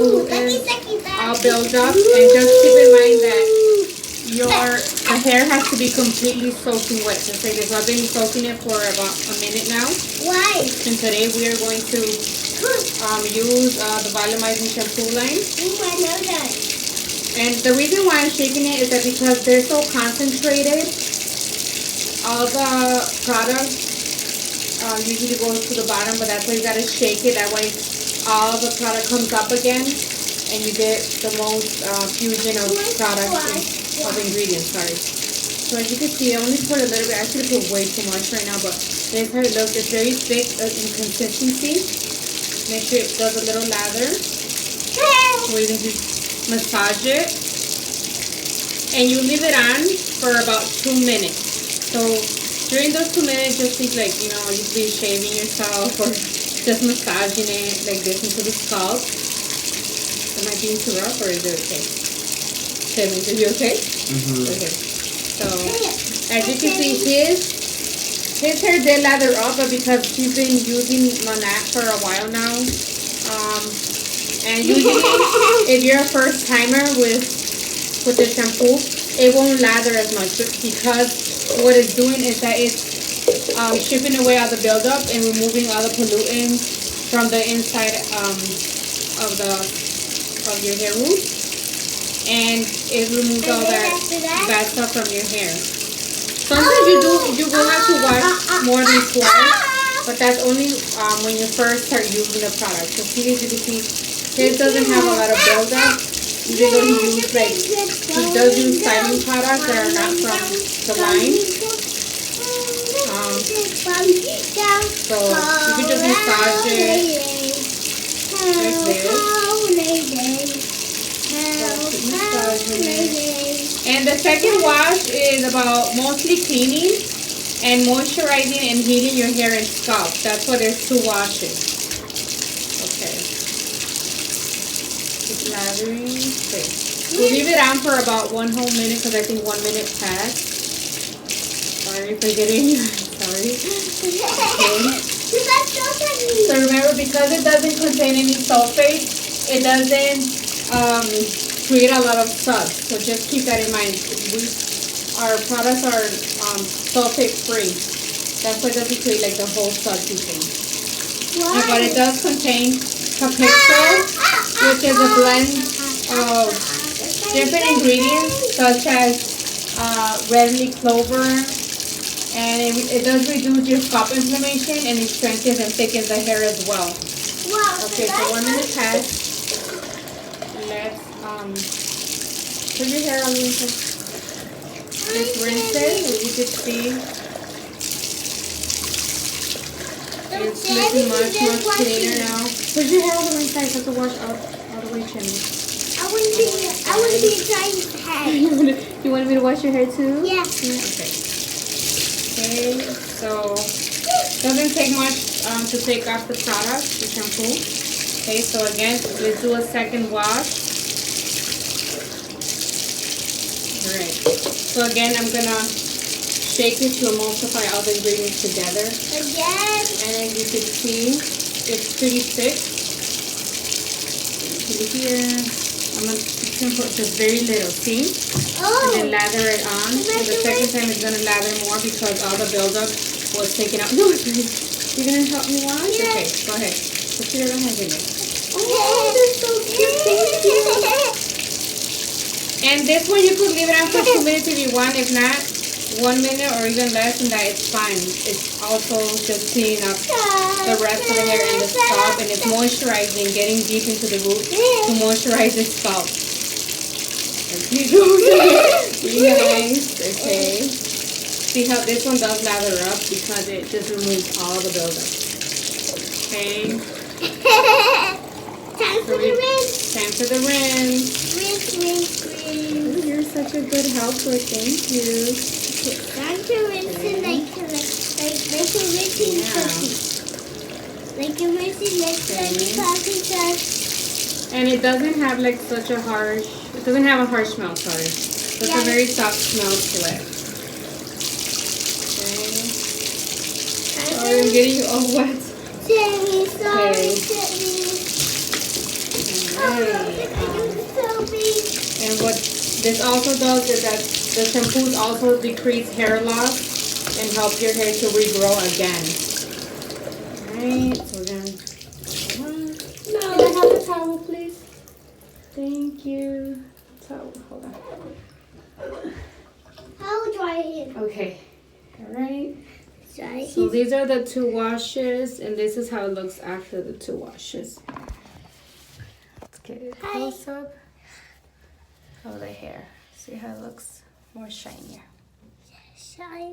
pollutants all build up. And just keep in mind that the hair has to be completely soaking wet. Just like this, I've been soaking it for about a minute now. Why? And today we are going to use the volumizing shampoo line. I know that. And the reason why I'm shaking it is that because they're so concentrated, all the products usually goes to the bottom, but that's why you gotta shake it. That way all the product comes up again and you get the most fusion of products of ingredients, sorry. So as you can see, I only put a little bit. I should have put way too much right now, but this is how it looks. It's very thick in consistency. Make sure it does a little lather. We're going to massage it. And you leave it on for about 2 minutes. So during those 2 minutes, just think like, you could be shaving yourself or just massaging it like this into the scalp. Am I being too rough or is it okay? Kevin, are you okay? Mm-hmm. Okay. So, as you can see, his hair did lather up, but because he's been using Monat for a while now, and usually, if you're a first timer with the shampoo, it won't lather as much, but because what it's doing is that it's stripping away all the buildup and removing all the pollutants from the inside of your hair root. And it removes all that bad stuff from your hair. Sometimes you will have to wash more than twice, but that's only when you first start using the product. So see, as you can see, his doesn't have a lot of buildup. Even though he does use styling products that are not from the line. So you can just massage it like this. And the second wash is about mostly cleaning and moisturizing and healing your hair and scalp. That's what there's 2 washes. Okay. Keep lathering. Okay. We'll leave it on for about 1 whole minute because I think 1 minute passed. Sorry for getting sorry. Okay. So remember, because it doesn't contain any sulfates, it doesn't create a lot of suds, so just keep that in mind. Our products are sulfate free. That's why it doesn't create like the whole sudsy thing. But it does contain capixo, which is a blend of different ingredients such as red leaf clover, and it does reduce your scalp inflammation and it strengthens and thickens the hair as well. Okay, so 1 minute passed. Let's put your hair on the inside. Just rinse it, as you can see. It's looking much cleaner now. Put your hair on the inside so to wash all the way trimmed. I want to be drying his hair. You want me to wash your hair too? Yeah. Okay. Okay, so it doesn't take much to take off the product, the shampoo. Okay, so again, let's do a second wash. Alright, so again, I'm gonna shake it to emulsify all the ingredients together. Again. And as you can see, it's pretty thick. Put it here. I'm gonna put just very little, see? And then lather it on. So the second time it's gonna lather more because all the buildup was taken out. No, you're gonna help me wash? Yeah. Okay, go ahead. Put your little hand in there. Oh, that's so cute. Thank you. And this one you could leave it on for 2 minutes if you want. If not, 1 minute or even less than that, it's fine. It's also just cleaning up the rest of the hair and the scalp, and it's moisturizing, getting deep into the root to moisturize the scalp. Okay, nice. Okay. See how this one does lather up because it just removes all the buildup. Okay. Time for the rinse. Time for the rinse. Rinse. Oh, you're such a good helper. Thank you. Time to rinse it like a rinsing cookie. Like a rinsing coffee cup. And it doesn't have like such a harsh, it doesn't have a harsh smell, sorry. It's a very soft smell to it. Okay. Sorry, I'm getting you all wet. Sorry. Okay. And what this also does is that the shampoos also decrease hair loss and help your hair to regrow again. Alright, so then can I have a towel, please? Thank you. Towel, hold on. How dry it? Okay. Alright. Dry. So these are the 2 washes, and this is how it looks after the 2 washes. Let's get a close up of the hair. See how it looks more shinier. Shine.